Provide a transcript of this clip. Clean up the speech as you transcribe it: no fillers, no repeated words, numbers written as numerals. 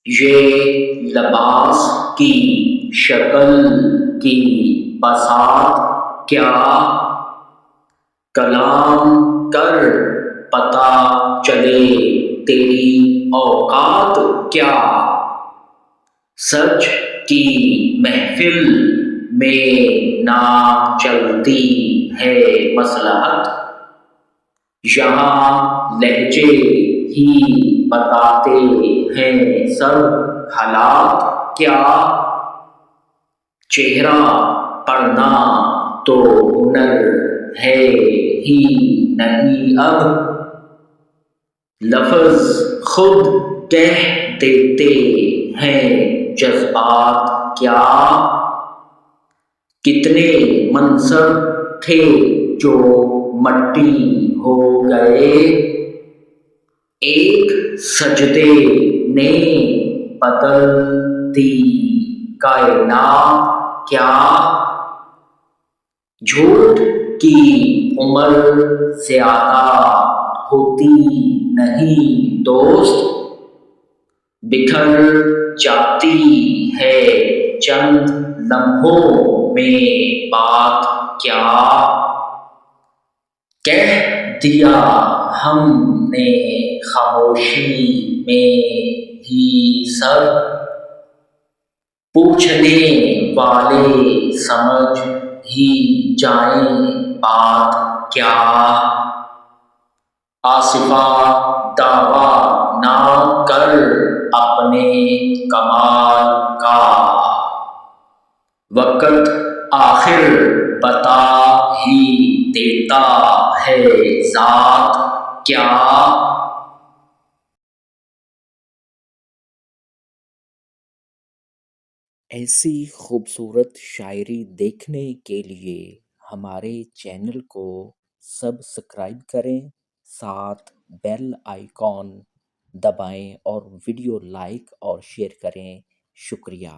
یہ لباس کی شکل کی بساط کیا، کلام کر پتہ چلے تیری اوقات کیا، سچ کی محفل میں نہ چلتی ہے مصلحت، یہاں لہجے ہی بتاتے ہیں سب حالات کیا، چہرہ پڑھنا تو ہنر ہے ہی نہیں اب، لفظ خود کہہ دیتے ہیں جذبات کیا، کتنے منصب تھے جو مٹی ہو گئے، ایک سجدے نے بدل دی کائنات کیا، جھوٹ کی عمر زیادہ ہوتی نہیں دوست، بکھر جاتی ہے چند لمحوں میں بات کیا، کہہ دیا ہم نے خاموشی میں ہی سب، پوچھنے والے سمجھ ہی جائیں بات کیا، آصفا دعویٰ نہ کر اپنے کمال کا، وقت آخر بتا ہی دیتا ہے ذات کیا۔ ایسی خوبصورت شاعری دیکھنے کے لیے ہمارے چینل کو سبسکرائب کریں، ساتھ بیل آئیکن دبائیں اور ویڈیو لائک اور شیئر کریں۔ شکریہ۔